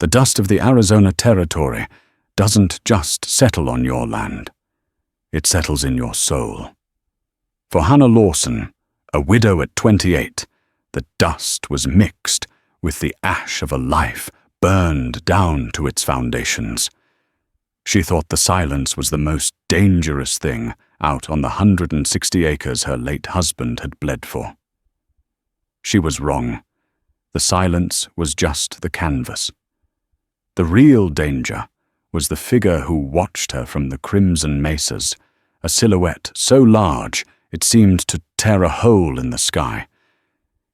The dust of the Arizona Territory doesn't just settle on your land. It settles in your soul. For Hannah Lawson, a widow at 28, the dust was mixed with the ash of a life burned down to its foundations. She thought the silence was the most dangerous thing out on the 160 acres her late husband had bled for. She was wrong. The silence was just the canvas. The real danger was the figure who watched her from the crimson mesas, a silhouette so large it seemed to tear a hole in the sky.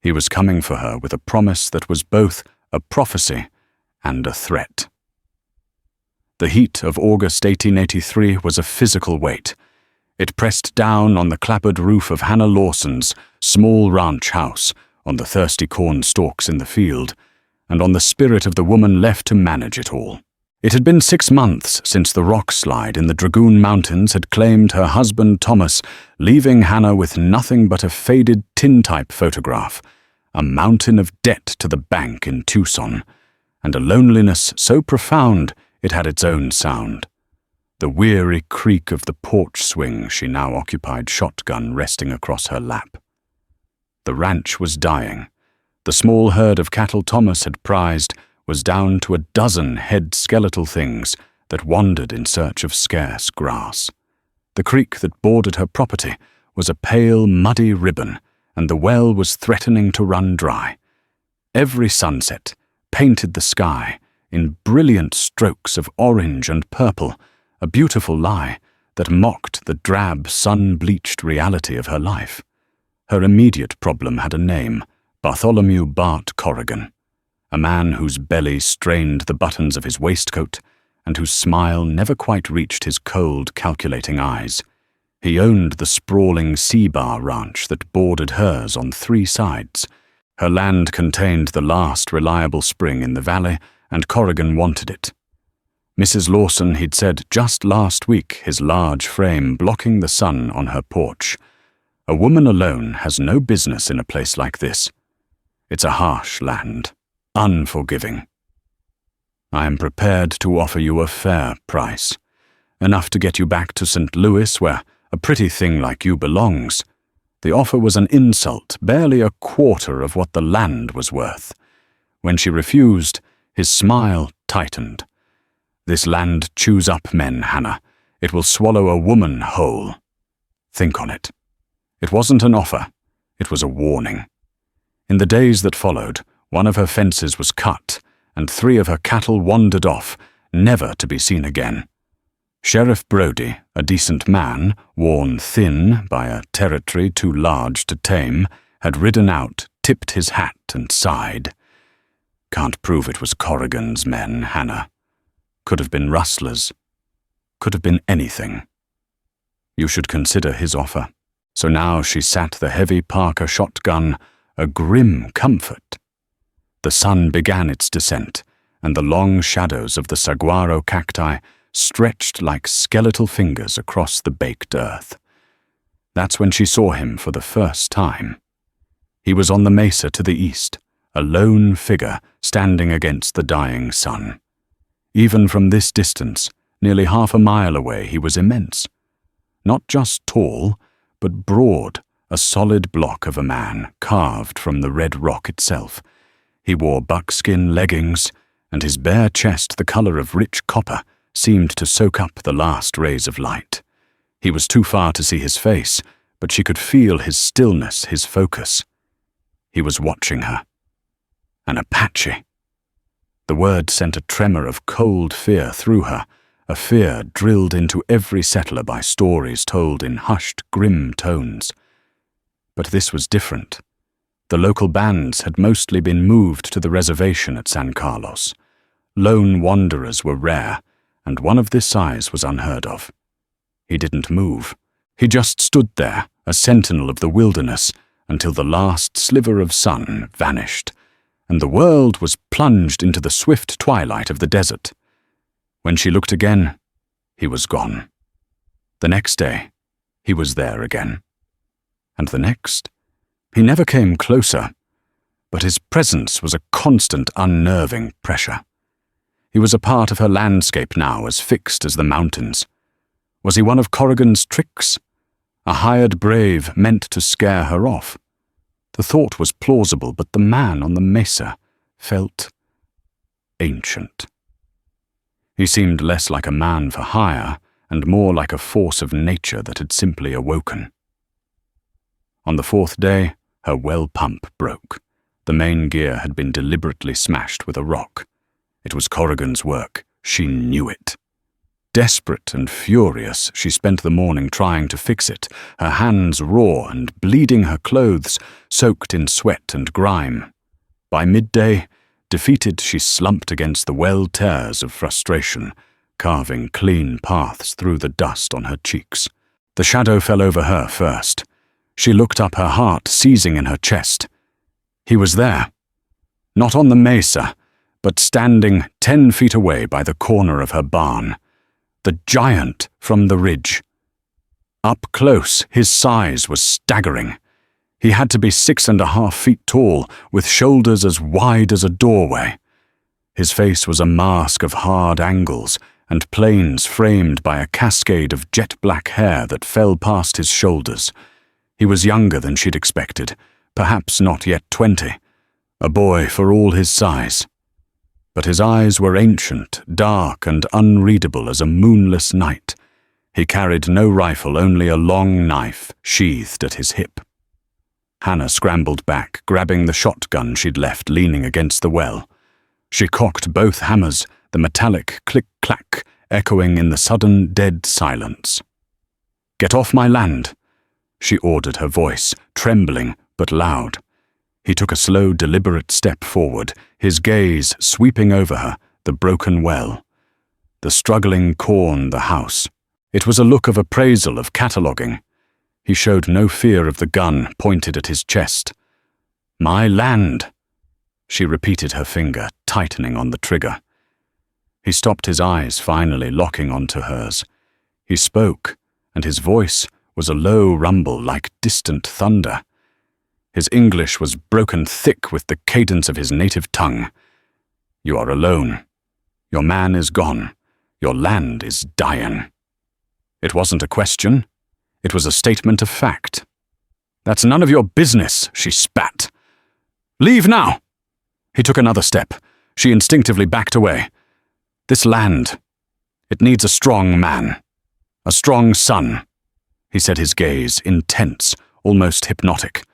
He was coming for her with a promise that was both a prophecy and a threat. The heat of August 1883 was a physical weight. It pressed down on the clapboard roof of Hannah Lawson's small ranch house, on the thirsty corn stalks in the field, and on the spirit of the woman left to manage it all. It had been 6 months since the rock slide in the Dragoon Mountains had claimed her husband Thomas, leaving Hannah with nothing but a faded tintype photograph, a mountain of debt to the bank in Tucson, and a loneliness so profound it had its own sound. The weary creak of the porch swing she now occupied, shotgun resting across her lap. The ranch was dying. The small herd of cattle Thomas had prized was down to a dozen head skeletal things that wandered in search of scarce grass. The creek that bordered her property was a pale, muddy ribbon, and the well was threatening to run dry. Every sunset painted the sky in brilliant strokes of orange and purple, a beautiful lie that mocked the drab, sun-bleached reality of her life. Her immediate problem had a name: Bartholomew Bart Corrigan, a man whose belly strained the buttons of his waistcoat and whose smile never quite reached his cold, calculating eyes. He owned the sprawling Sea-Bar ranch that bordered hers on 3 sides. Her land contained the last reliable spring in the valley, and Corrigan wanted it. Mrs. Lawson, he'd said just last week, his large frame blocking the sun on her porch. A woman alone has no business in a place like this. It's a harsh land, unforgiving. I am prepared to offer you a fair price, enough to get you back to St. Louis, where a pretty thing like you belongs. The offer was an insult, barely a quarter of what the land was worth. When she refused, his smile tightened. This land chews up men, Hannah. It will swallow a woman whole. Think on it. It wasn't an offer. It was a warning. In the days that followed, one of her fences was cut, and 3 of her cattle wandered off, never to be seen again. Sheriff Brody, a decent man, worn thin by a territory too large to tame, had ridden out, tipped his hat, and sighed. Can't prove it was Corrigan's men, Hannah. Could have been rustlers. Could have been anything. You should consider his offer. So now she sat the heavy Parker shotgun, a grim comfort. The sun began its descent, and the long shadows of the saguaro cacti stretched like skeletal fingers across the baked earth. That's when she saw him for the first time. He was on the mesa to the east, a lone figure standing against the dying sun. Even from this distance, nearly half a mile away, he was immense. Not just tall, but broad, a solid block of a man carved from the red rock itself. He wore buckskin leggings, and his bare chest, the color of rich copper, seemed to soak up the last rays of light. He was too far to see his face, but she could feel his stillness, his focus. He was watching her. An Apache. The word sent a tremor of cold fear through her, a fear drilled into every settler by stories told in hushed, grim tones. But this was different. The local bands had mostly been moved to the reservation at San Carlos. Lone wanderers were rare, and one of this size was unheard of. He didn't move. He just stood there, a sentinel of the wilderness, until the last sliver of sun vanished, and the world was plunged into the swift twilight of the desert. When she looked again, he was gone. The next day, he was there again. And the next, he never came closer, but his presence was a constant unnerving pressure. He was a part of her landscape now, as fixed as the mountains. Was he one of Corrigan's tricks? A hired brave meant to scare her off? The thought was plausible, but the man on the mesa felt ancient. He seemed less like a man for hire and more like a force of nature that had simply awoken. On the fourth day, her well pump broke. The main gear had been deliberately smashed with a rock. It was Corrigan's work. She knew it. Desperate and furious, she spent the morning trying to fix it, her hands raw and bleeding, her clothes soaked in sweat and grime. By midday, defeated, she slumped against the well tears of frustration, carving clean paths through the dust on her cheeks. The shadow fell over her first. She looked up, her heart seizing in her chest. He was there. Not on the mesa, but standing 10 feet away by the corner of her barn. The giant from the ridge. Up close, his size was staggering. He had to be 6.5 feet tall, with shoulders as wide as a doorway. His face was a mask of hard angles and planes framed by a cascade of jet-black hair that fell past his shoulders. He was younger than she'd expected, perhaps not yet 20, a boy for all his size. But his eyes were ancient, dark and unreadable as a moonless night. He carried no rifle, only a long knife sheathed at his hip. Hannah scrambled back, grabbing the shotgun she'd left leaning against the well. She cocked both hammers, the metallic click-clack echoing in the sudden dead silence. "Get off my land," she ordered, her voice trembling but loud. He took a slow, deliberate step forward, his gaze sweeping over her, the broken well, the struggling corn, the house. It was a look of appraisal, of cataloguing. He showed no fear of the gun pointed at his chest. "My land," she repeated, her finger tightening on the trigger. He stopped, his eyes finally locking onto hers. He spoke, and his voice was a low rumble like distant thunder. His English was broken thick with the cadence of his native tongue. "You are alone. Your man is gone. Your land is dying." It wasn't a question. It was a statement of fact. "That's none of your business," she spat. "Leave now!" He took another step. She instinctively backed away. "This land, it needs a strong man. A strong son," he said, his gaze intense, almost hypnotic.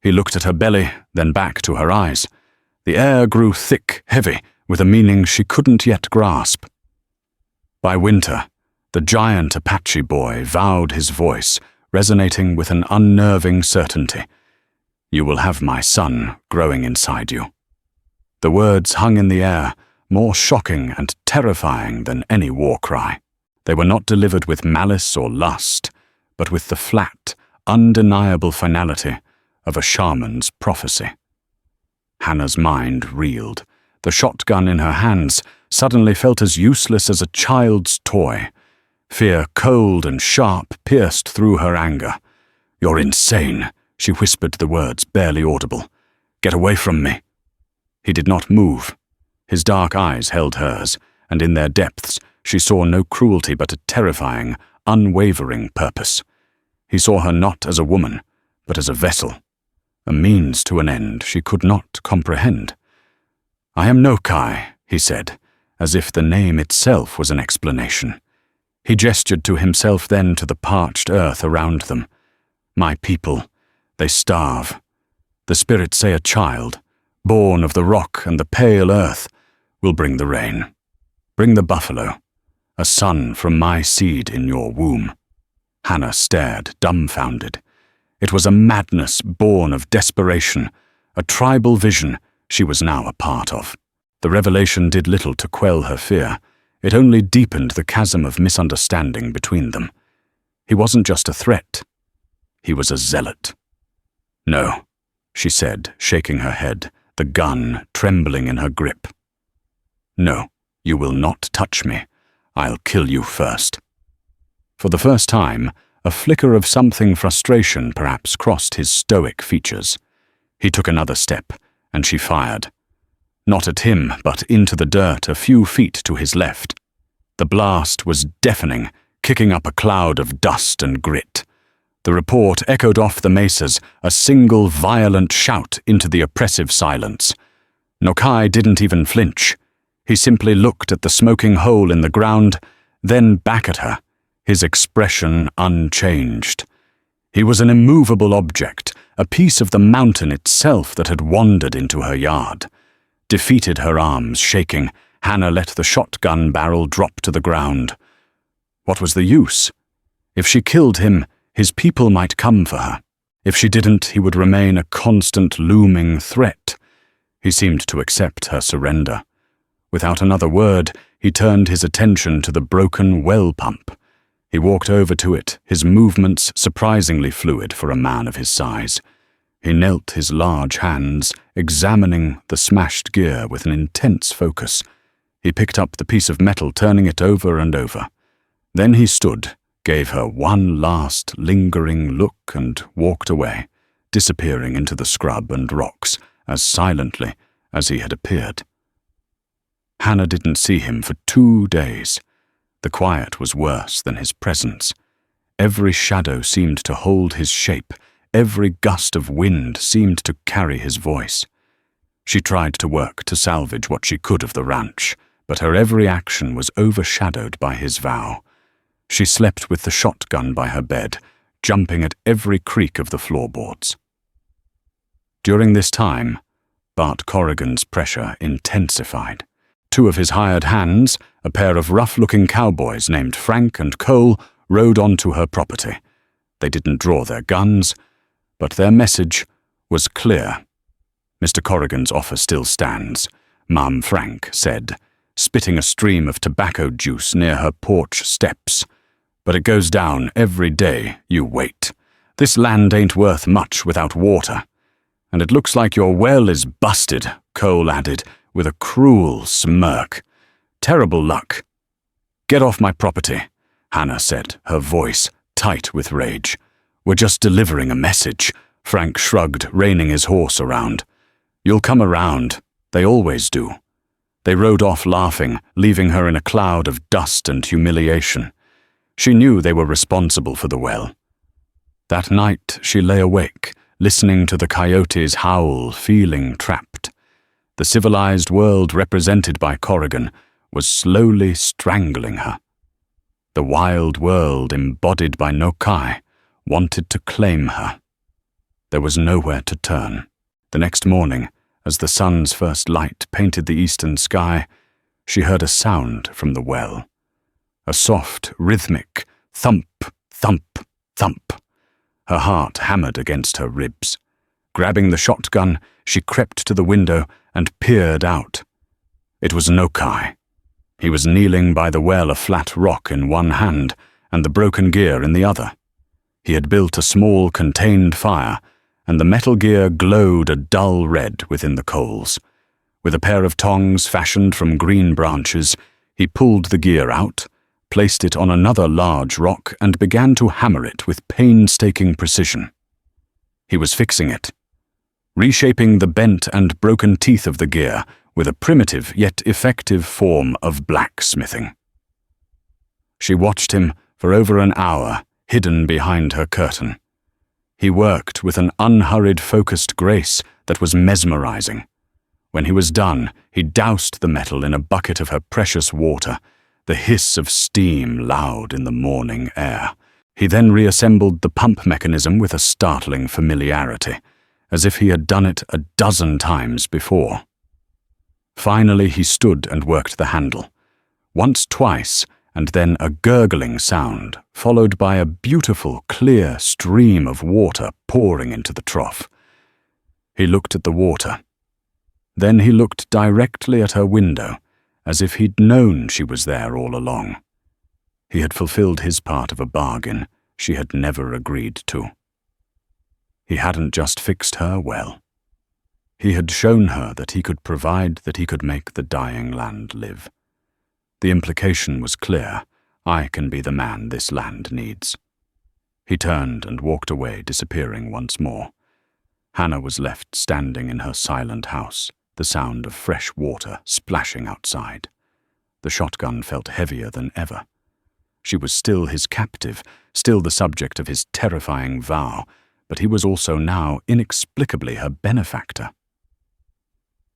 He looked at her belly, then back to her eyes. The air grew thick, heavy, with a meaning she couldn't yet grasp. By winter, the giant Apache boy vowed, his voice resonating with an unnerving certainty. "You will have my son growing inside you." The words hung in the air, more shocking and terrifying than any war cry. They were not delivered with malice or lust, but with the flat, undeniable finality of a shaman's prophecy. Hannah's mind reeled. The shotgun in her hands suddenly felt as useless as a child's toy. Fear, cold and sharp, pierced through her anger. "You're insane," she whispered, the words barely audible. "Get away from me." He did not move. His dark eyes held hers, and in their depths she saw no cruelty but a terrifying, unwavering purpose. He saw her not as a woman, but as a vessel, a means to an end she could not comprehend. "I am no Kai," he said, as if the name itself was an explanation. He gestured to himself, then to the parched earth around them. "My people, they starve. The spirits say a child, born of the rock and the pale earth, will bring the rain. Bring the buffalo, a son from my seed in your womb." Hannah stared, dumbfounded. It was a madness born of desperation, a tribal vision she was now a part of. The revelation did little to quell her fear. It only deepened the chasm of misunderstanding between them. He wasn't just a threat. He was a zealot. "No," she said, shaking her head, the gun trembling in her grip. "No, you will not touch me. I'll kill you first." For the first time, a flicker of something frustration perhaps crossed his stoic features. He took another step, and she fired. not at him, but into the dirt a few feet to his left. The blast was deafening, kicking up a cloud of dust and grit. The report echoed off the mesas, a single violent shout into the oppressive silence. Nokai didn't even flinch. He simply looked at the smoking hole in the ground, then back at her, his expression unchanged. He was an immovable object, a piece of the mountain itself that had wandered into her yard. Defeated, her arms shaking, Hannah let the shotgun barrel drop to the ground. What was the use? If she killed him, his people might come for her. If she didn't, he would remain a constant looming threat. He seemed to accept her surrender. Without another word, he turned his attention to the broken well pump. He walked over to it, his movements surprisingly fluid for a man of his size. He knelt his large hands, examining the smashed gear with an intense focus. He picked up the piece of metal, turning it over and over. Then he stood, gave her one last lingering look and walked away, disappearing into the scrub and rocks as silently as he had appeared. Hannah didn't see him for 2 days. The quiet was worse than his presence. Every shadow seemed to hold his shape. Every gust of wind seemed to carry his voice. She tried to work to salvage what she could of the ranch, but her every action was overshadowed by his vow. She slept with the shotgun by her bed, jumping at every creak of the floorboards. During this time, Bart Corrigan's pressure intensified. 2 of his hired hands, a pair of rough-looking cowboys named Frank and Cole, rode onto her property. They didn't draw their guns, but their message was clear. "Mr. Corrigan's offer still stands," Mom Frank said, spitting a stream of tobacco juice near her porch steps. "But it goes down every day you wait. This land ain't worth much without water. And it looks like your well is busted," Cole added, with a cruel smirk. "Terrible luck." "Get off my property," Hannah said, her voice tight with rage. "We're just delivering a message," Frank shrugged, reining his horse around. "You'll come around. They always do." They rode off laughing, leaving her in a cloud of dust and humiliation. She knew they were responsible for the well. That night she lay awake, listening to the coyotes howl, feeling trapped. The civilized world represented by Corrigan was slowly strangling her. The wild world embodied by Nokai wanted to claim her. There was nowhere to turn. The next morning, as the sun's first light painted the eastern sky, she heard a sound from the well. A soft, rhythmic thump, thump, thump. Her heart hammered against her ribs. Grabbing the shotgun, she crept to the window and peered out. It was Nokai. He was kneeling by the well, a flat rock in one hand and the broken gear in the other. He had built a small contained fire, and the metal gear glowed a dull red within the coals. With a pair of tongs fashioned from green branches, he pulled the gear out, placed it on another large rock, and began to hammer it with painstaking precision. He was fixing it, reshaping the bent and broken teeth of the gear with a primitive yet effective form of blacksmithing. She watched him for over an hour, hidden behind her curtain. He worked with an unhurried, focused grace that was mesmerizing. When he was done, he doused the metal in a bucket of her precious water, the hiss of steam loud in the morning air. He then reassembled the pump mechanism with a startling familiarity, as if he had done it a dozen times before. Finally, he stood and worked the handle. Once, twice, and then a gurgling sound, followed by a beautiful, clear stream of water pouring into the trough. He looked at the water. Then he looked directly at her window, as if he'd known she was there all along. He had fulfilled his part of a bargain she had never agreed to. He hadn't just fixed her well. He had shown her that he could provide, that he could make the dying land live. The implication was clear. I can be the man this land needs. He turned and walked away, disappearing once more. Hannah was left standing in her silent house, the sound of fresh water splashing outside. The shotgun felt heavier than ever. She was still his captive, still the subject of his terrifying vow, but he was also now inexplicably her benefactor.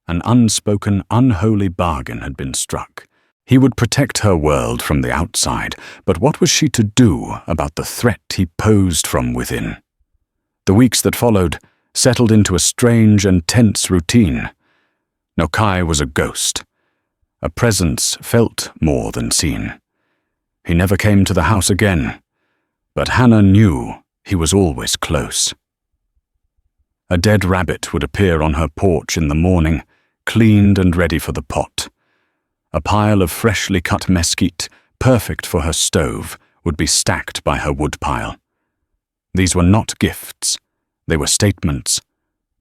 An unspoken, unholy bargain had been struck. He would protect her world from the outside, but what was she to do about the threat he posed from within? The weeks that followed settled into a strange and tense routine. Nokai was a ghost, a presence felt more than seen. He never came to the house again, but Hannah knew he was always close. A dead rabbit would appear on her porch in the morning, cleaned and ready for the pot. A pile of freshly cut mesquite, perfect for her stove, would be stacked by her woodpile. These were not gifts, they were statements,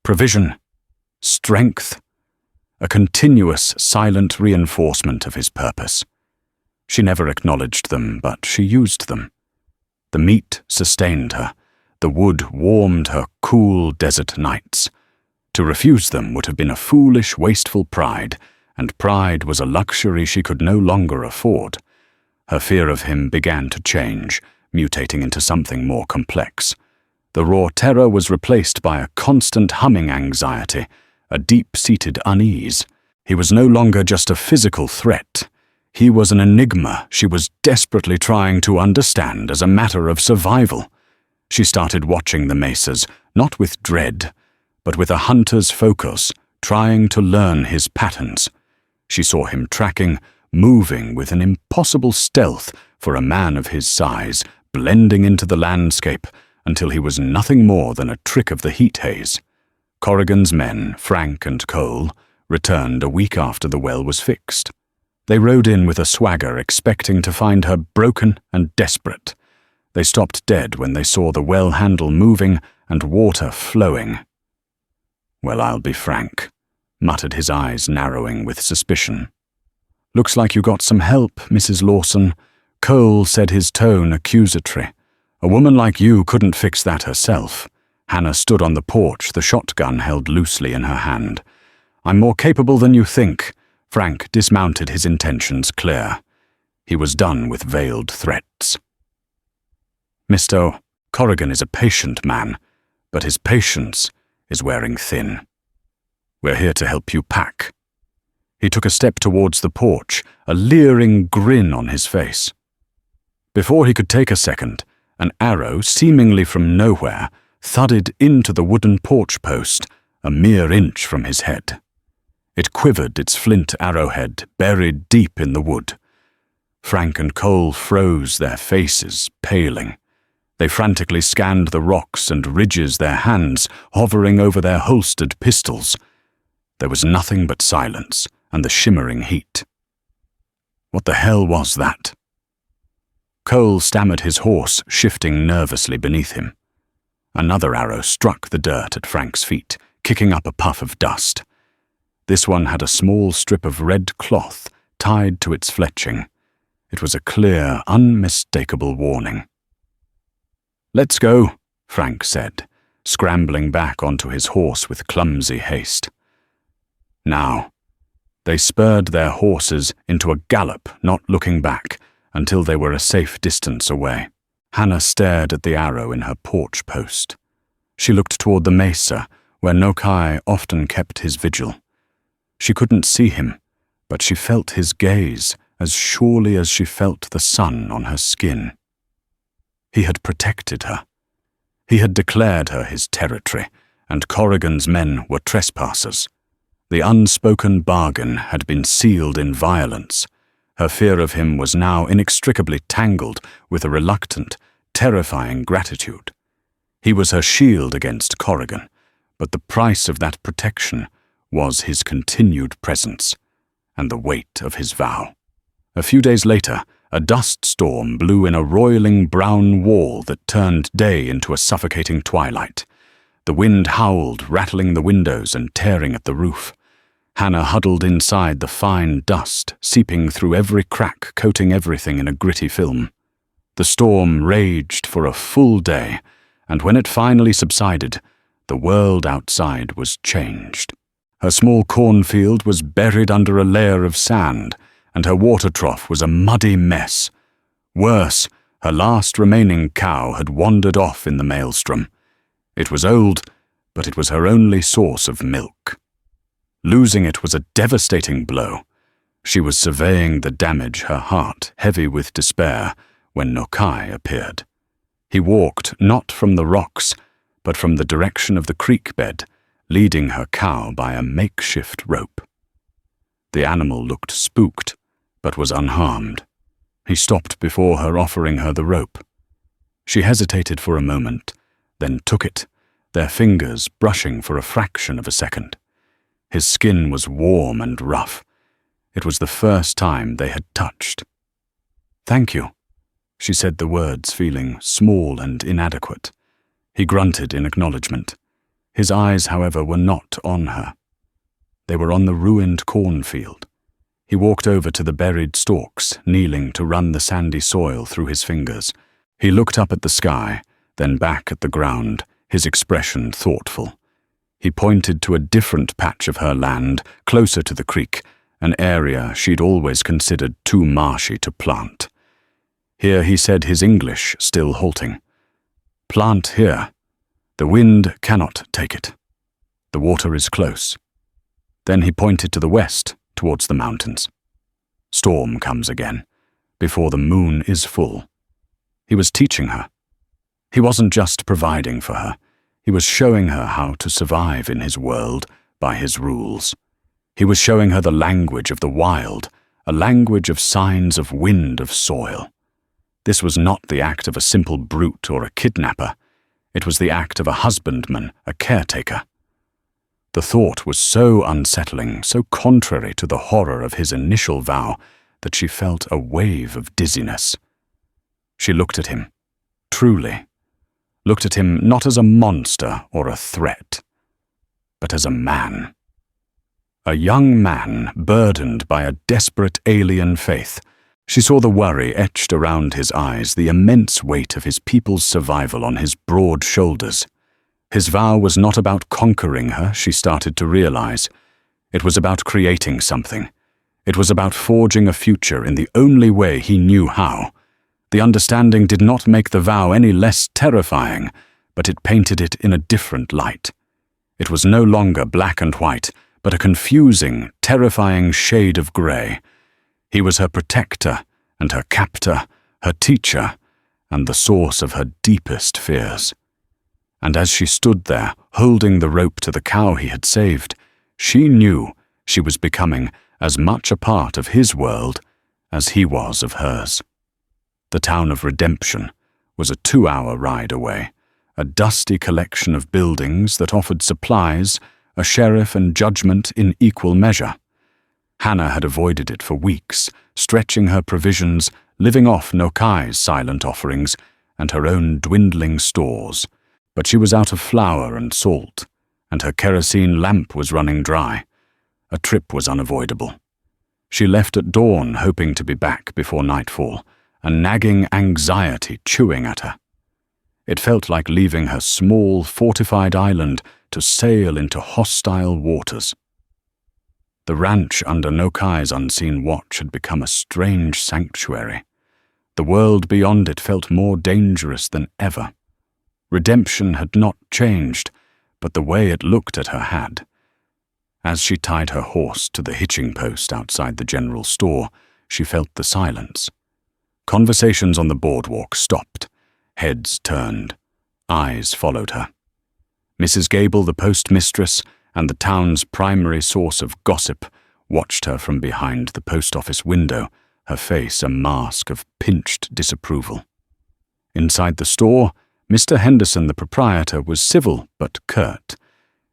provision, strength, a continuous, silent reinforcement of his purpose. She never acknowledged them, but she used them. The meat sustained her, the wood warmed her cool desert nights. To refuse them would have been a foolish, wasteful pride, and pride was a luxury she could no longer afford. Her fear of him began to change, mutating into something more complex. The raw terror was replaced by a constant humming anxiety, a deep-seated unease. He was no longer just a physical threat. He was an enigma she was desperately trying to understand as a matter of survival. She started watching the mesas, not with dread, but with a hunter's focus, trying to learn his patterns. She saw him tracking, moving with an impossible stealth for a man of his size, blending into the landscape until he was nothing more than a trick of the heat haze. Corrigan's men, Frank and Cole, returned a week after the well was fixed. They rode in with a swagger, expecting to find her broken and desperate. They stopped dead when they saw the well handle moving and water flowing. "Well, I'll be frank," muttered, his eyes narrowing with suspicion. "Looks like you got some help, Mrs. Lawson," Cole said, his tone accusatory. "A woman like you couldn't fix that herself." Hannah stood on the porch, the shotgun held loosely in her hand. "I'm more capable than you think." Frank dismounted, his intentions clear. He was done with veiled threats. "Mr. Corrigan is a patient man, but his patience is wearing thin. We're here to help you pack." He took a step towards the porch, a leering grin on his face. Before he could take a second, an arrow, seemingly from nowhere, thudded into the wooden porch post, a mere inch from his head. It quivered, its flint arrowhead buried deep in the wood. Frank and Cole froze, their faces paling. They frantically scanned the rocks and ridges, their hands hovering over their holstered pistols. There was nothing but silence and the shimmering heat. What the hell was that? Cole stammered, his horse shifting nervously beneath him. Another arrow struck the dirt at Frank's feet, kicking up a puff of dust. This one had a small strip of red cloth tied to its fletching. It was a clear, unmistakable warning. "Let's go," Frank said, scrambling back onto his horse with clumsy haste. Now, they spurred their horses into a gallop, not looking back, until they were a safe distance away. Hannah stared at the arrow in her porch post. She looked toward the mesa, where Nokai often kept his vigil. She couldn't see him, but she felt his gaze as surely as she felt the sun on her skin. He had protected her. He had declared her his territory, and Corrigan's men were trespassers. The unspoken bargain had been sealed in violence. Her fear of him was now inextricably tangled with a reluctant, terrifying gratitude. He was her shield against Corrigan, but the price of that protection was his continued presence and the weight of his vow. A few days later, a dust storm blew in a roiling brown wall that turned day into a suffocating twilight. The wind howled, rattling the windows and tearing at the roof. Hannah huddled inside, the fine dust seeping through every crack, coating everything in a gritty film. The storm raged for a full day, and when it finally subsided, the world outside was changed. Her small cornfield was buried under a layer of sand, and her water trough was a muddy mess. Worse, her last remaining cow had wandered off in the maelstrom. It was old, but it was her only source of milk. Losing it was a devastating blow. She was surveying the damage, her heart heavy with despair, when Nokai appeared. He walked not from the rocks, but from the direction of the creek bed, leading her cow by a makeshift rope. The animal looked spooked, but was unharmed. He stopped before her, offering her the rope. She hesitated for a moment, then took it, their fingers brushing for a fraction of a second. His skin was warm and rough. It was the first time they had touched. "Thank you," she said the words, feeling small and inadequate. He grunted in acknowledgement. His eyes, however, were not on her. They were on the ruined cornfield. He walked over to the buried stalks, kneeling to run the sandy soil through his fingers. He looked up at the sky, then back at the ground, his expression thoughtful. He pointed to a different patch of her land, closer to the creek, an area she'd always considered too marshy to plant. Here he said, his English still halting. "Plant here. The wind cannot take it. The water is close." Then he pointed to the west, towards the mountains. "Storm comes again, before the moon is full." He was teaching her. He wasn't just providing for her. He was showing her how to survive in his world by his rules. He was showing her the language of the wild, a language of signs of wind, of soil. This was not the act of a simple brute or a kidnapper. It was the act of a husbandman, a caretaker. The thought was so unsettling, so contrary to the horror of his initial vow, that she felt a wave of dizziness. She looked at him, truly. Looked at him not as a monster or a threat, but as a man. A young man burdened by a desperate alien faith. She saw the worry etched around his eyes, the immense weight of his people's survival on his broad shoulders. His vow was not about conquering her, she started to realize. It was about creating something. It was about forging a future in the only way he knew how. The understanding did not make the vow any less terrifying, but it painted it in a different light. It was no longer black and white, but a confusing, terrifying shade of grey. He was her protector and her captor, her teacher, and the source of her deepest fears. And as she stood there, holding the rope to the cow he had saved, she knew she was becoming as much a part of his world as he was of hers. The town of Redemption was a 2-hour ride away, a dusty collection of buildings that offered supplies, a sheriff and judgment in equal measure. Hannah had avoided it for weeks, stretching her provisions, living off Nokai's silent offerings and her own dwindling stores. But she was out of flour and salt, and her kerosene lamp was running dry. A trip was unavoidable. She left at dawn, hoping to be back before nightfall, a nagging anxiety chewing at her. It felt like leaving her small, fortified island to sail into hostile waters. The ranch under Nokai's unseen watch had become a strange sanctuary. The world beyond it felt more dangerous than ever. Redemption had not changed, but the way it looked at her had. As she tied her horse to the hitching post outside the general store, she felt the silence. Conversations on the boardwalk stopped. Heads turned. Eyes followed her. Mrs. Gable, the postmistress, and the town's primary source of gossip, watched her from behind the post office window, her face a mask of pinched disapproval. Inside the store, Mr. Henderson, the proprietor, was civil but curt.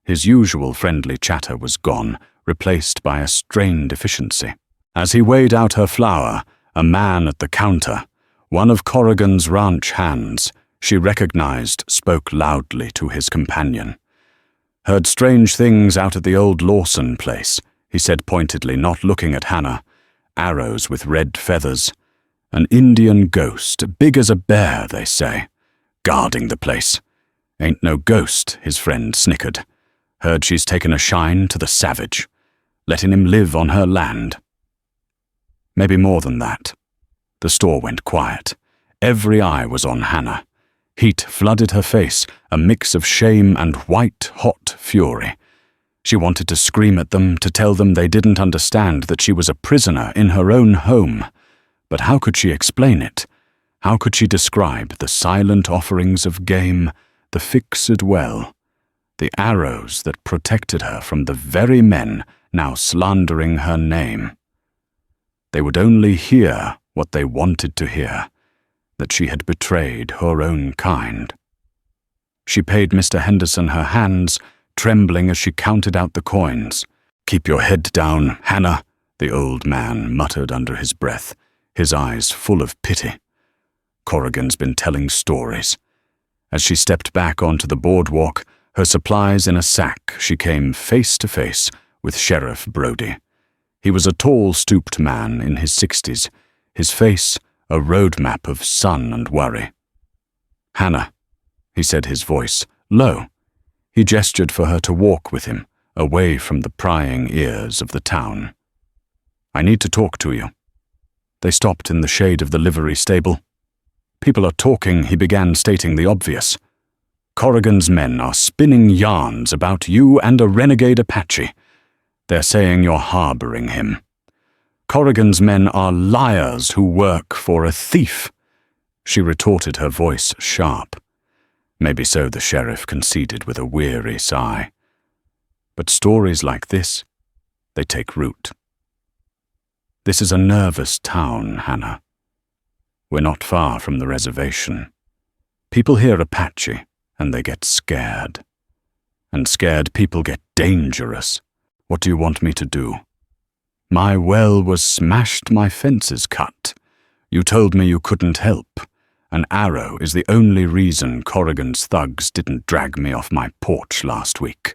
His usual friendly chatter was gone, replaced by a strained efficiency. As he weighed out her flour, a man at the counter, one of Corrigan's ranch hands, she recognized, spoke loudly to his companion. "Heard strange things out at the old Lawson place," he said pointedly, not looking at Hannah. "Arrows with red feathers. An Indian ghost, big as a bear, they say. Guarding the place." "Ain't no ghost," his friend snickered. Heard she's taken a shine to the savage, letting him live on her land. Maybe more than that. The store went quiet. Every eye was on Hannah. Heat flooded her face, a mix of shame and white-hot fury. She wanted to scream at them, to tell them they didn't understand that she was a prisoner in her own home. But how could she explain it? How could she describe the silent offerings of game, the fixed well, the arrows that protected her from the very men now slandering her name? They would only hear what they wanted to hear, that she had betrayed her own kind. She paid Mr. Henderson her hands, trembling as she counted out the coins. "Keep your head down, Hannah," the old man muttered under his breath, his eyes full of pity. Corrigan's been telling stories. As she stepped back onto the boardwalk, her supplies in a sack, she came face to face with Sheriff Brody. He was a tall, stooped man in his 60s, his face a roadmap of sun and worry. "Hannah," he said, his voice low. He gestured for her to walk with him, away from the prying ears of the town. "I need to talk to you." They stopped in the shade of the livery stable. "People are talking," he began, stating the obvious. "Corrigan's men are spinning yarns about you and a renegade Apache. They're saying you're harboring him. Corrigan's men are liars who work for a thief." She retorted, her voice sharp. Maybe so, the sheriff conceded with a weary sigh. But stories like this, they take root. This is a nervous town, Hannah. We're not far from the reservation. People hear Apache, and they get scared. And scared people get dangerous. What do you want me to do? My well was smashed, my fences cut. You told me you couldn't help. An arrow is the only reason Corrigan's thugs didn't drag me off my porch last week.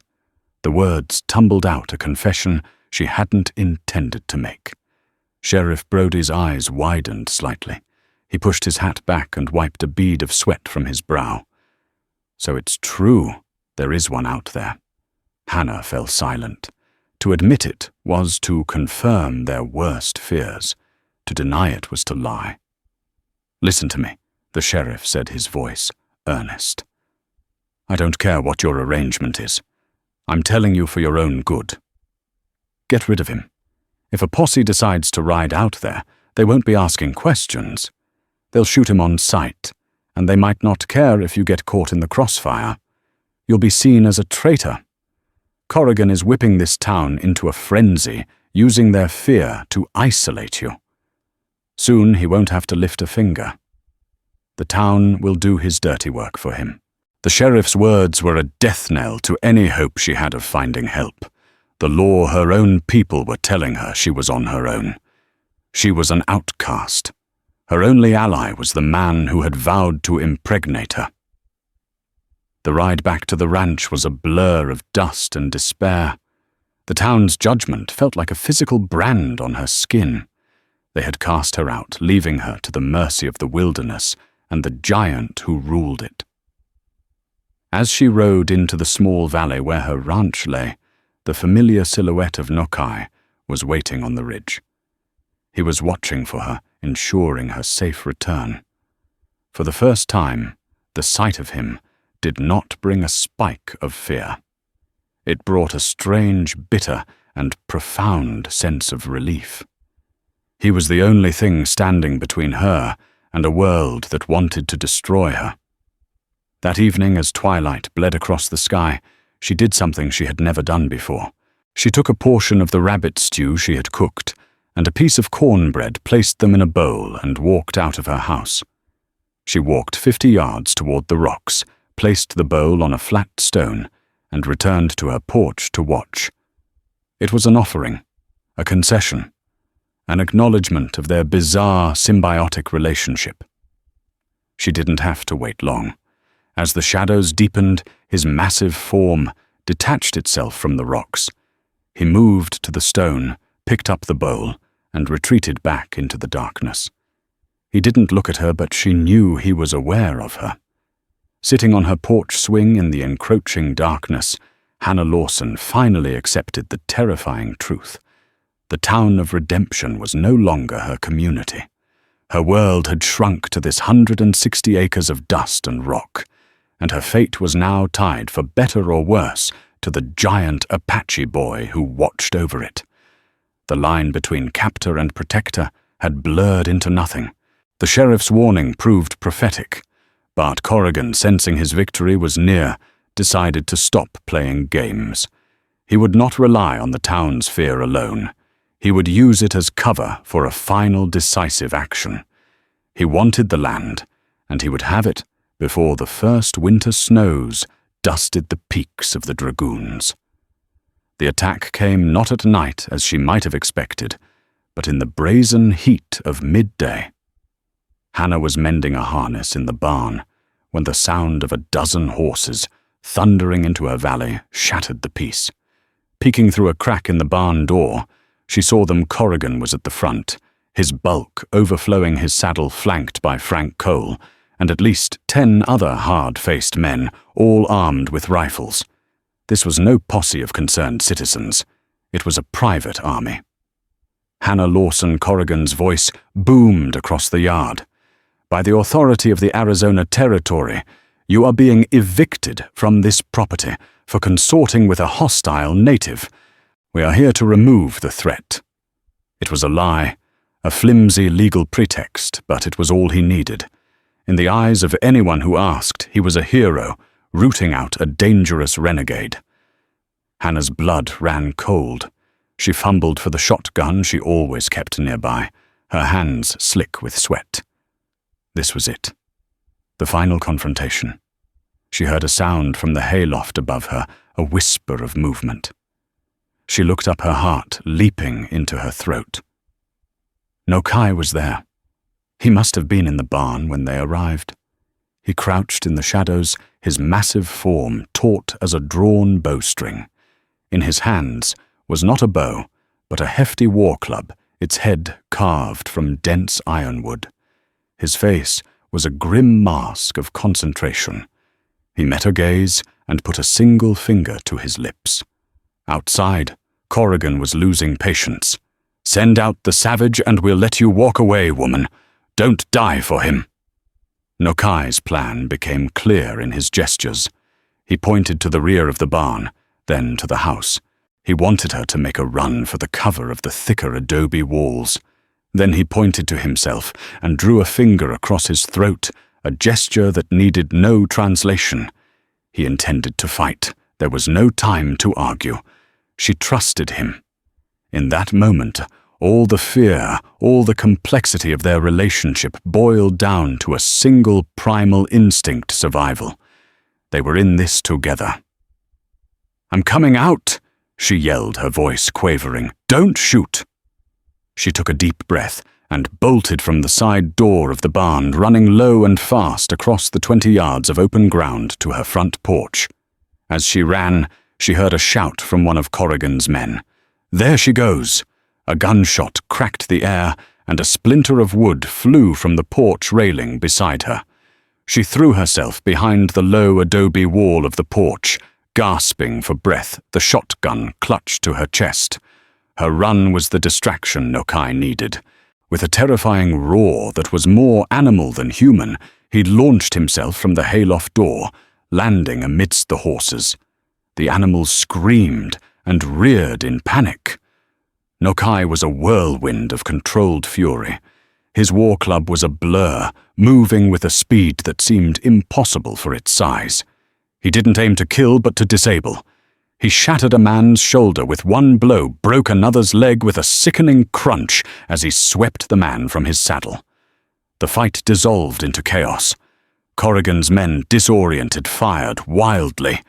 The words tumbled out, a confession she hadn't intended to make. Sheriff Brody's eyes widened slightly. He pushed his hat back and wiped a bead of sweat from his brow. So it's true, there is one out there. Hannah fell silent. To admit it was to confirm their worst fears. To deny it was to lie. "Listen to me," the sheriff said, his voice earnest. "I don't care what your arrangement is. I'm telling you for your own good. Get rid of him. If a posse decides to ride out there, they won't be asking questions. They'll shoot him on sight, and they might not care if you get caught in the crossfire. You'll be seen as a traitor. Corrigan is whipping this town into a frenzy, using their fear to isolate you. Soon he won't have to lift a finger. The town will do his dirty work for him." The sheriff's words were a death knell to any hope she had of finding help. The law her own people were telling her she was on her own. She was an outcast. Her only ally was the man who had vowed to impregnate her. The ride back to the ranch was a blur of dust and despair. The town's judgment felt like a physical brand on her skin. They had cast her out, leaving her to the mercy of the wilderness and the giant who ruled it. As she rode into the small valley where her ranch lay, the familiar silhouette of Nokai was waiting on the ridge. He was watching for her, ensuring her safe return. For the first time, the sight of him did not bring a spike of fear. It brought a strange, bitter, and profound sense of relief. He was the only thing standing between her and a world that wanted to destroy her. That evening, as twilight bled across the sky, she did something she had never done before. She took a portion of the rabbit stew she had cooked and a piece of cornbread, placed them in a bowl, and walked out of her house. She walked 50 yards toward the rocks, placed the bowl on a flat stone, and returned to her porch to watch. It was an offering, a concession, an acknowledgement of their bizarre symbiotic relationship. She didn't have to wait long. As the shadows deepened, his massive form detached itself from the rocks. He moved to the stone, picked up the bowl, and retreated back into the darkness. He didn't look at her, but she knew he was aware of her. Sitting on her porch swing in the encroaching darkness, Hannah Lawson finally accepted the terrifying truth. The town of redemption was no longer her community. Her world had shrunk to this 160 acres of dust and rock, and her fate was now tied, for better or worse, to the giant Apache boy who watched over it. The line between captor and protector had blurred into nothing. The sheriff's warning proved prophetic. Bart Corrigan, sensing his victory was near, decided to stop playing games. He would not rely on the town's fear alone. He would use it as cover for a final decisive action. He wanted the land, and he would have it before the first winter snows dusted the peaks of the Dragoons. The attack came not at night as she might have expected, but in the brazen heat of midday. Hannah was mending a harness in the barn when the sound of a dozen horses thundering into her valley shattered the peace. Peeking through a crack in the barn door, she saw them. Corrigan was at the front, his bulk overflowing his saddle, flanked by Frank Cole and at least 10 other hard-faced men, all armed with rifles. This was no posse of concerned citizens. It was a private army. Hannah Lawson Corrigan's voice boomed across the yard. "By the authority of the Arizona Territory, you are being evicted from this property for consorting with a hostile native. We are here to remove the threat." It was a lie, a flimsy legal pretext, but it was all he needed. In the eyes of anyone who asked, he was a hero, rooting out a dangerous renegade. Hannah's blood ran cold. She fumbled for the shotgun she always kept nearby, her hands slick with sweat. This was it. The final confrontation. She heard a sound from the hayloft above her, a whisper of movement. She looked up, her heart leaping into her throat. Nokai was there. He must have been in the barn when they arrived. He crouched in the shadows, his massive form taut as a drawn bowstring. In his hands was not a bow, but a hefty war club, its head carved from dense ironwood. His face was a grim mask of concentration. He met her gaze and put a single finger to his lips. Outside, Corrigan was losing patience. "Send out the savage and we'll let you walk away, woman. Don't die for him." Nokai's plan became clear in his gestures. He pointed to the rear of the barn, then to the house. He wanted her to make a run for the cover of the thicker adobe walls. Then he pointed to himself and drew a finger across his throat, a gesture that needed no translation. He intended to fight. There was no time to argue. She trusted him. In that moment, all the fear, all the complexity of their relationship boiled down to a single primal instinct: survival. They were in this together. "I'm coming out," she yelled, her voice quavering. "Don't shoot." She took a deep breath and bolted from the side door of the barn, running low and fast across the 20 yards of open ground to her front porch. As she ran, she heard a shout from one of Corrigan's men. "There she goes!" A gunshot cracked the air, and a splinter of wood flew from the porch railing beside her. She threw herself behind the low adobe wall of the porch, gasping for breath, the shotgun clutched to her chest. Her run was the distraction Nokai needed. With a terrifying roar that was more animal than human, he launched himself from the hayloft door, landing amidst the horses. The animals screamed and reared in panic. Nokai was a whirlwind of controlled fury. His war club was a blur, moving with a speed that seemed impossible for its size. He didn't aim to kill, but to disable. He shattered a man's shoulder with one blow, broke another's leg with a sickening crunch as he swept the man from his saddle. The fight dissolved into chaos. Corrigan's men, disoriented, fired wildly.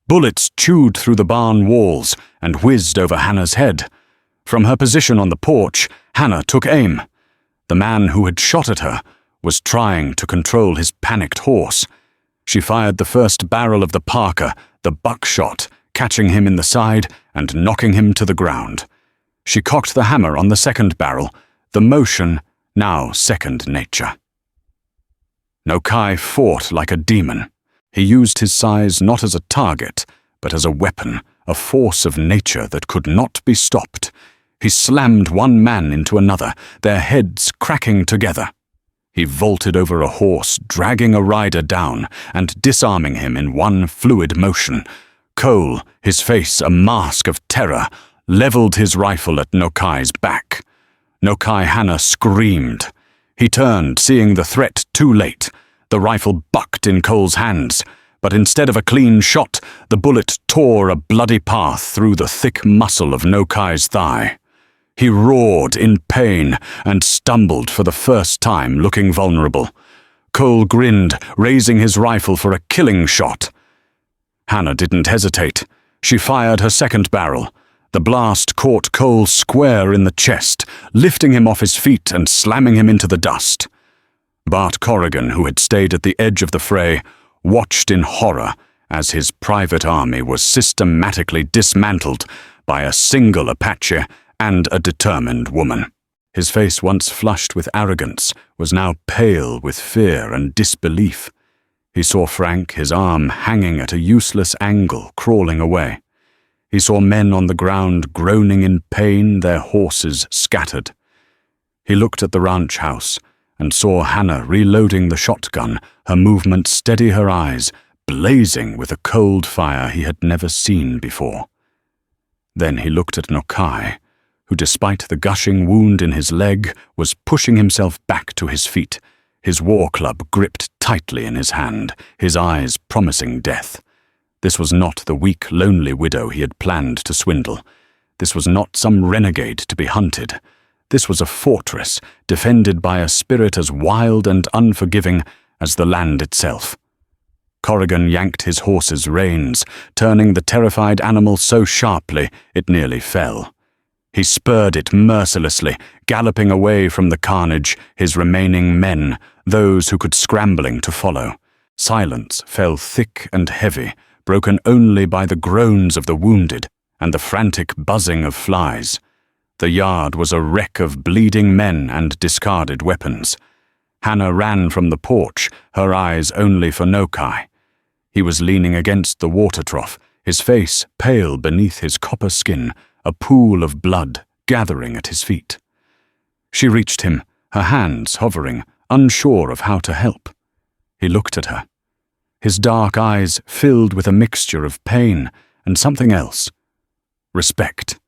Bullets chewed through the barn walls and whizzed over Hannah's head. From her position on the porch, Hannah took aim. The man who had shot at her was trying to control his panicked horse. She fired the first barrel of the Parker, the buckshot, catching him in the side and knocking him to the ground. She cocked the hammer on the second barrel, the motion now second nature. Nokai fought like a demon. He used his size not as a target, but as a weapon, a force of nature that could not be stopped. He slammed one man into another, their heads cracking together. He vaulted over a horse, dragging a rider down and disarming him in one fluid motion. Cole, his face a mask of terror, leveled his rifle at Nokai's back. Nokai Hana screamed. He turned, seeing the threat too late. The rifle bucked in Cole's hands, but instead of a clean shot, the bullet tore a bloody path through the thick muscle of Nokai's thigh. He roared in pain and stumbled for the first time, looking vulnerable. Cole grinned, raising his rifle for a killing shot. Hannah didn't hesitate. She fired her second barrel. The blast caught Cole square in the chest, lifting him off his feet and slamming him into the dust. Bart Corrigan, who had stayed at the edge of the fray, watched in horror as his private army was systematically dismantled by a single Apache and a determined woman. His face, once flushed with arrogance, was now pale with fear and disbelief. He saw Frank, his arm hanging at a useless angle, crawling away. He saw men on the ground groaning in pain, their horses scattered. He looked at the ranch house and saw Hannah reloading the shotgun, her movement steady, her eyes blazing with a cold fire he had never seen before. Then he looked at Nokai, who, despite the gushing wound in his leg, was pushing himself back to his feet, his war club gripped tightly in his hand, his eyes promising death. This was not the weak, lonely widow he had planned to swindle. This was not some renegade to be hunted. This was a fortress, defended by a spirit as wild and unforgiving as the land itself. Corrigan yanked his horse's reins, turning the terrified animal so sharply it nearly fell. He spurred it mercilessly, galloping away from the carnage, his remaining men, those who could scrambling to follow. Silence fell thick and heavy, broken only by the groans of the wounded and the frantic buzzing of flies. The yard was a wreck of bleeding men and discarded weapons. Hannah ran from the porch, her eyes only for Nokai. He was leaning against the water trough, his face pale beneath his copper skin, a pool of blood gathering at his feet. She reached him, her hands hovering, unsure of how to help. He looked at her. His dark eyes filled with a mixture of pain and something else. Respect.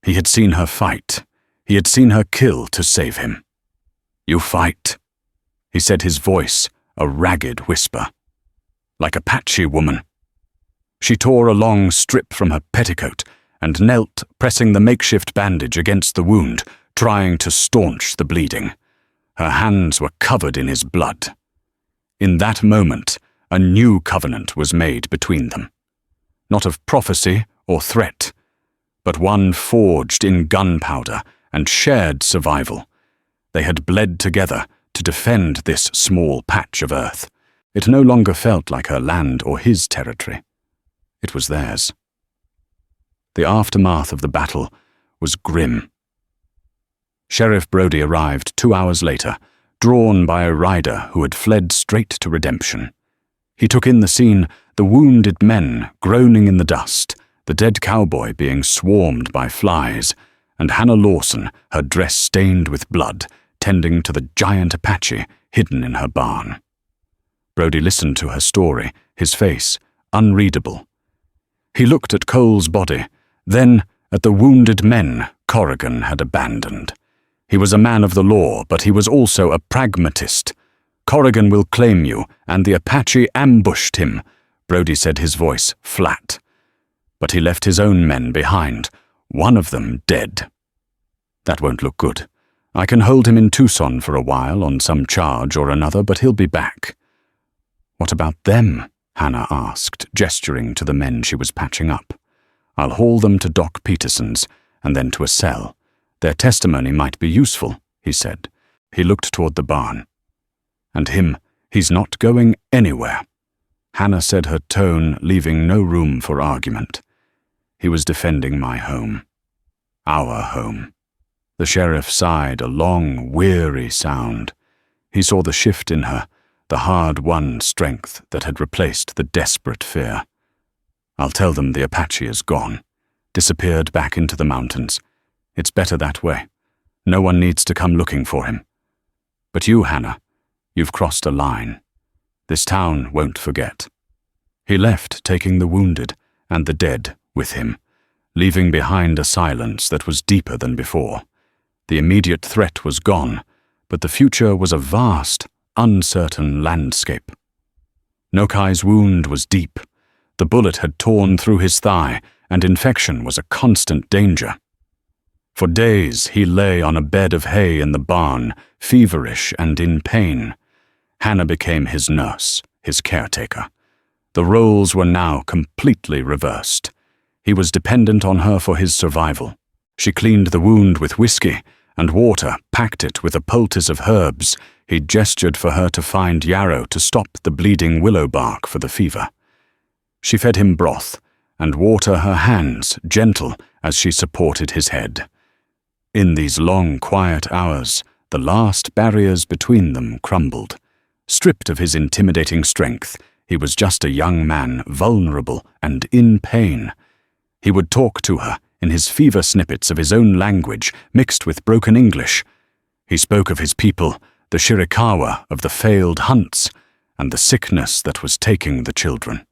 He had seen her fight. He had seen her kill to save him. "You fight," he said, his voice a ragged whisper. "Like a Apache woman." She tore a long strip from her petticoat and knelt, pressing the makeshift bandage against the wound, trying to staunch the bleeding. Her hands were covered in his blood. In that moment, a new covenant was made between them. Not of prophecy or threat, but one forged in gunpowder and shared survival. They had bled together to defend this small patch of earth. It no longer felt like her land or his territory. It was theirs. The aftermath of the battle was grim. Sheriff Brody arrived 2 hours later, drawn by a rider who had fled straight to redemption. He took in the scene, the wounded men groaning in the dust, the dead cowboy being swarmed by flies, and Hannah Lawson, her dress stained with blood, tending to the giant Apache hidden in her barn. Brody listened to her story, his face unreadable. He looked at Cole's body, then at the wounded men Corrigan had abandoned. He was a man of the law, but he was also a pragmatist. "Corrigan will claim you, and the Apache ambushed him," Brody said, his voice flat. "But he left his own men behind, one of them dead. That won't look good. I can hold him in Tucson for a while on some charge or another, but he'll be back." "What about them?" Hannah asked, gesturing to the men she was patching up. "I'll haul them to Doc Peterson's, and then to a cell. Their testimony might be useful," he said. He looked toward the barn. "And him, he's not going anywhere," Hannah said, her tone leaving no room for argument. "He was defending my home. Our home." The sheriff sighed, a long, weary sound. He saw the shift in her, the hard-won strength that had replaced the desperate fear. I'll tell them the Apache is gone, disappeared back into the mountains. It's better that way. No one needs to come looking for him. But you, Hannah, you've crossed a line. This town won't forget." He left, taking the wounded and the dead with him, leaving behind a silence that was deeper than before. The immediate threat was gone, but the future was a vast, uncertain landscape. Nokai's wound was deep. The bullet had torn through his thigh, and infection was a constant danger. For days he lay on a bed of hay in the barn, feverish and in pain. Hannah became his nurse, his caretaker. The roles were now completely reversed. He was dependent on her for his survival. She cleaned the wound with whiskey and water, packed it with a poultice of herbs. He gestured for her to find yarrow to stop the bleeding willow bark for the fever. She fed him broth and water her hands, gentle as she supported his head. In these long, quiet hours, the last barriers between them crumbled. Stripped of his intimidating strength, he was just a young man, vulnerable and in pain. He would talk to her in his fever snippets of his own language, mixed with broken English. He spoke of his people, the Shirakawa of the failed hunts, and the sickness that was taking the children.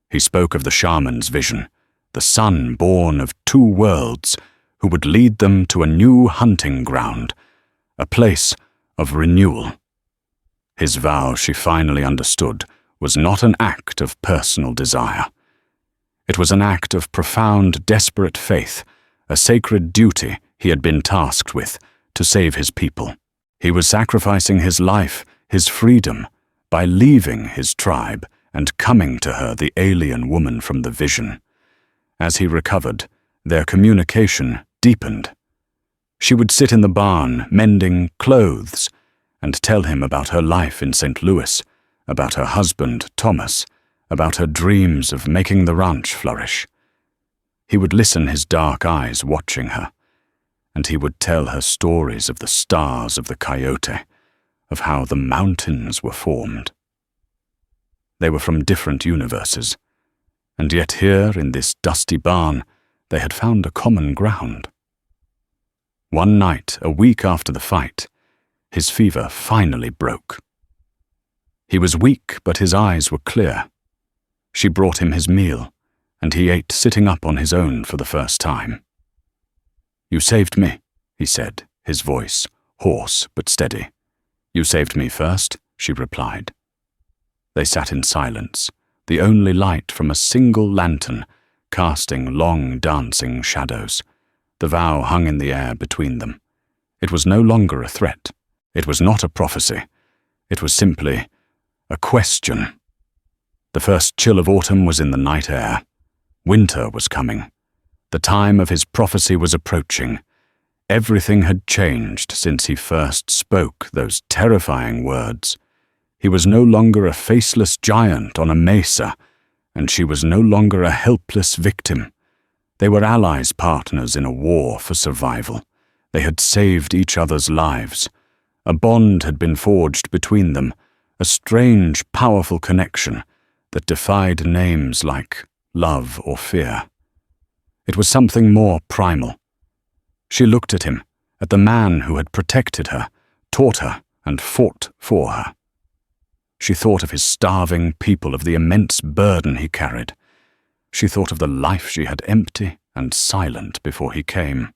He spoke of the shaman's vision, the son born of two worlds, who would lead them to a new hunting ground, a place of renewal. His vow, she finally understood, was not an act of personal desire. It was an act of profound, desperate faith, a sacred duty he had been tasked with to save his people. He was sacrificing his life, his freedom, by leaving his tribe and coming to her, the alien woman from the vision. As he recovered, their communication deepened. She would sit in the barn, mending clothes, and tell him about her life in St. Louis, about her husband, Thomas, about her dreams of making the ranch flourish. He would listen, his dark eyes watching her, and he would tell her stories of the stars of the coyote, of how the mountains were formed. They were from different universes, and yet here in this dusty barn they had found a common ground. One night, a week after the fight, his fever finally broke. He was weak, but his eyes were clear. She brought him his meal, and he ate sitting up on his own for the first time. "You saved me," he said, his voice hoarse but steady. "You saved me first," she replied. They sat in silence, the only light from a single lantern casting long dancing shadows. The vow hung in the air between them. It was no longer a threat. It was not a prophecy. It was simply a question. The first chill of autumn was in the night air. Winter was coming. The time of his prophecy was approaching. Everything had changed since he first spoke those terrifying words. He was no longer a faceless giant on a mesa, and she was no longer a helpless victim. They were allies, partners in a war for survival. They had saved each other's lives. A bond had been forged between them, a strange, powerful connection that defied names like love or fear. It was something more primal. She looked at him, at the man who had protected her, taught her, and fought for her. She thought of his starving people, of the immense burden he carried. She thought of the life she had empty and silent before he came.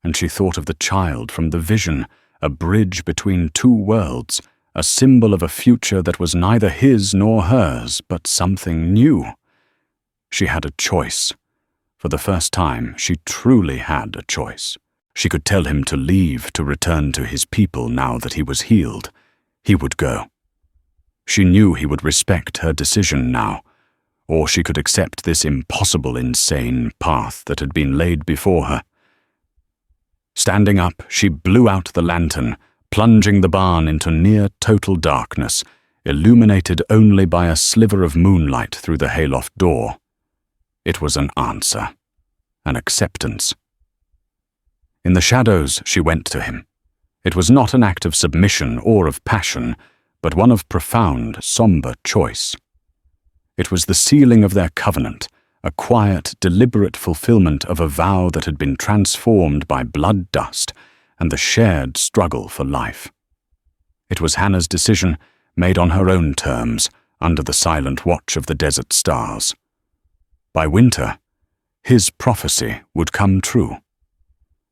And she thought of the child from the vision, a bridge between two worlds, a symbol of a future that was neither his nor hers, but something new. She had a choice. For the first time, she truly had a choice. She could tell him to leave, to return to his people now that he was healed. He would go. She knew he would respect her decision now, or she could accept this impossible, insane path that had been laid before her. Standing up, she blew out the lantern, plunging the barn into near-total darkness, illuminated only by a sliver of moonlight through the hayloft door. It was an answer, an acceptance. In the shadows, she went to him. It was not an act of submission or of passion, but one of profound, somber choice. It was the sealing of their covenant, a quiet, deliberate fulfillment of a vow that had been transformed by blood dust and the shared struggle for life. It was Hannah's decision, made on her own terms, under the silent watch of the desert stars. By winter, his prophecy would come true.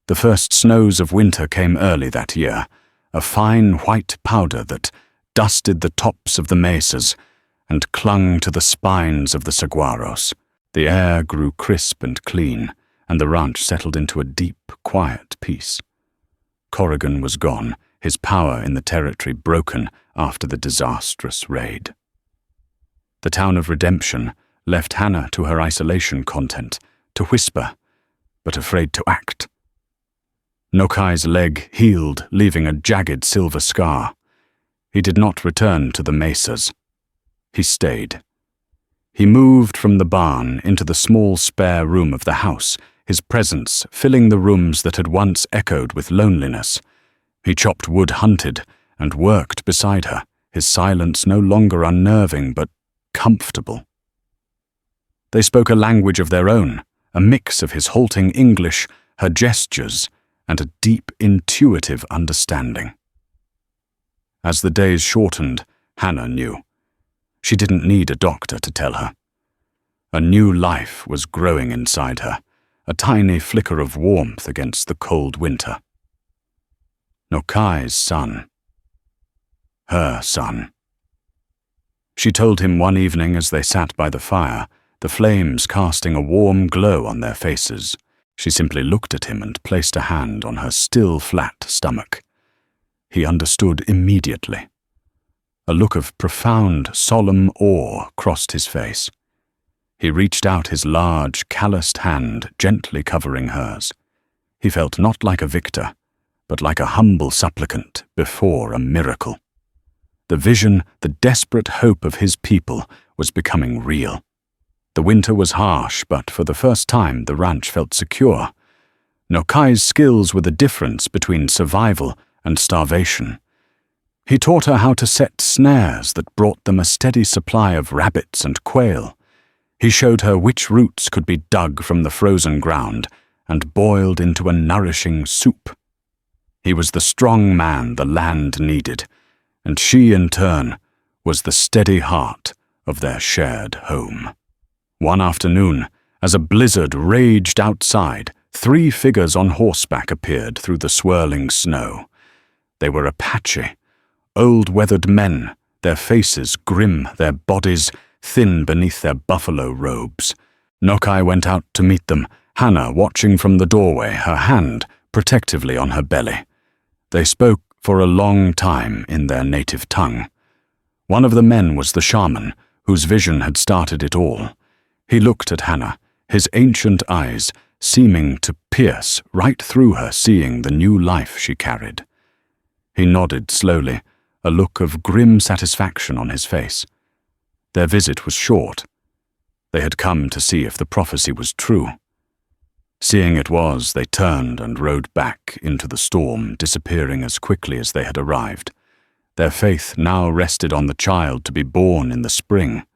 The first snows of winter came early that year, a fine white powder that dusted the tops of the mesas and clung to the spines of the saguaros. The air grew crisp and clean, and the ranch settled into a deep, quiet peace. Corrigan was gone, his power in the territory broken after the disastrous raid. The town of Redemption left Hannah to her isolation content, to whisper, but afraid to act. Nokai's leg healed, leaving a jagged silver scar. He did not return to the mesas. He stayed. He moved from the barn into the small spare room of the house, his presence filling the rooms that had once echoed with loneliness. He chopped wood, hunted, and worked beside her, his silence no longer unnerving but comfortable. They spoke a language of their own, a mix of his halting English, her gestures, and a deep, intuitive understanding. As the days shortened, Hannah knew. She didn't need a doctor to tell her. A new life was growing inside her, a tiny flicker of warmth against the cold winter. Nokai's son. Her son. She told him one evening as they sat by the fire, the flames casting a warm glow on their faces. She simply looked at him and placed a hand on her still flat stomach. He understood immediately. A look of profound, solemn awe crossed his face. He reached out his large, calloused hand, gently covering hers. He felt not like a victor, but like a humble supplicant before a miracle. The vision, the desperate hope of his people was becoming real. The winter was harsh, but for the first time the ranch felt secure. Nokai's skills were the difference between survival and starvation. He taught her how to set snares that brought them a steady supply of rabbits and quail. He showed her which roots could be dug from the frozen ground and boiled into a nourishing soup. He was the strong man the land needed, and she, in turn, was the steady heart of their shared home. One afternoon, as a blizzard raged outside, 3 figures on horseback appeared through the swirling snow. They were Apache, old weathered men, their faces grim, their bodies thin beneath their buffalo robes. Nokai went out to meet them, Hannah watching from the doorway, her hand protectively on her belly. They spoke for a long time in their native tongue. One of the men was the shaman, whose vision had started it all. He looked at Hannah, his ancient eyes seeming to pierce right through her, seeing the new life she carried. He nodded slowly, a look of grim satisfaction on his face. Their visit was short. They had come to see if the prophecy was true. Seeing it was, they turned and rode back into the storm, disappearing as quickly as they had arrived. Their faith now rested on the child to be born in the spring.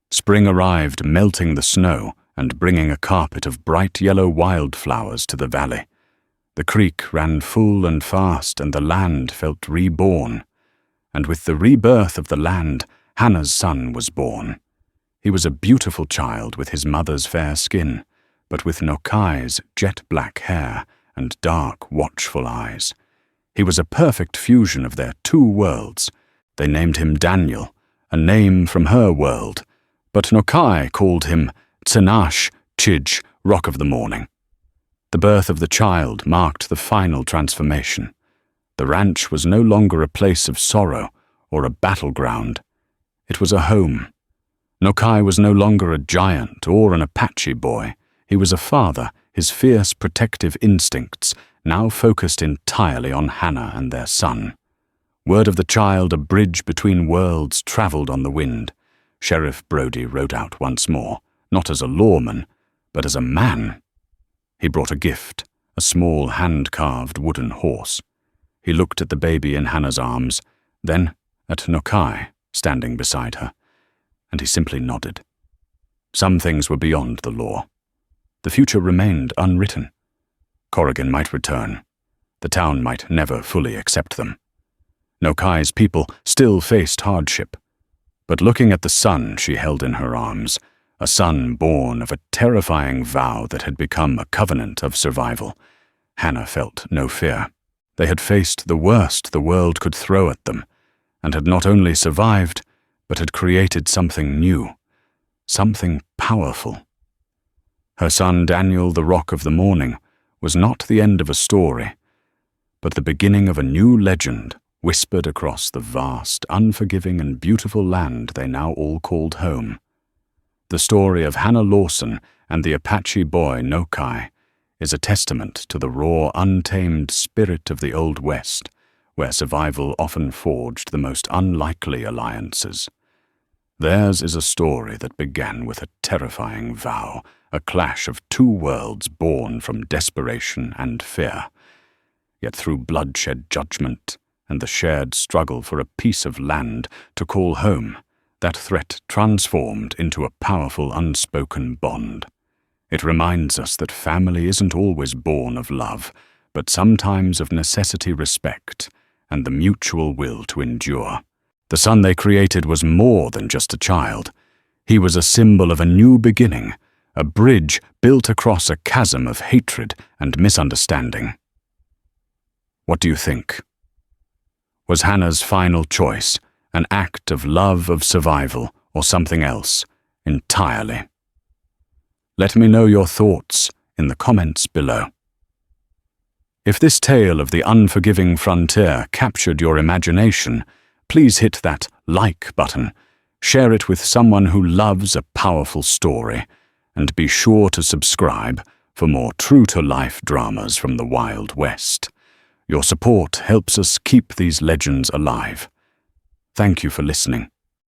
Spring arrived, melting the snow and bringing a carpet of bright yellow wildflowers to the valley. The creek ran full and fast, and the land felt reborn. And with the rebirth of the land, Hannah's son was born. He was a beautiful child with his mother's fair skin, but with Nokai's jet-black hair and dark, watchful eyes. He was a perfect fusion of their 2 worlds. They named him Daniel, a name from her world, but Nokai called him Tsanash Chij, Rock of the Morning. The birth of the child marked the final transformation. The ranch was no longer a place of sorrow or a battleground. It was a home. Nokai was no longer a giant or an Apache boy. He was a father, his fierce protective instincts now focused entirely on Hannah and their son. Word of the child, a bridge between worlds, traveled on the wind. Sheriff Brody rode out once more, not as a lawman, but as a man. He brought a gift, a small hand-carved wooden horse. He looked at the baby in Hannah's arms, then at Nokai, standing beside her. and he simply nodded. Some things were beyond the law. The future remained unwritten. Corrigan might return. The town might never fully accept them. Nokai's people still faced hardship. But looking at the son she held in her arms, a son born of a terrifying vow that had become a covenant of survival, Hannah felt no fear. They had faced the worst the world could throw at them, and had not only survived, but had created something new, something powerful. Her son Daniel, the Rock of the Morning, was not the end of a story, but the beginning of a new legend whispered across the vast, unforgiving and beautiful land they now all called home. The story of Hannah Lawson and the Apache boy Nokai is a testament to the raw, untamed spirit of the Old West, where survival often forged the most unlikely alliances. Theirs is a story that began with a terrifying vow, a clash of two worlds born from desperation and fear. Yet through bloodshed, judgment, and the shared struggle for a piece of land to call home, that threat transformed into a powerful unspoken bond. It reminds us that family isn't always born of love, but sometimes of necessity, respect, and the mutual will to endure. The son they created was more than just a child. He was a symbol of a new beginning, a bridge built across a chasm of hatred and misunderstanding. What do you think? Was Hannah's final choice an act of love, of survival, or something else entirely? Let me know your thoughts in the comments below. If this tale of the unforgiving frontier captured your imagination, please hit that like button, share it with someone who loves a powerful story, and be sure to subscribe for more true-to-life dramas from the Wild West. Your support helps us keep these legends alive. Thank you for listening.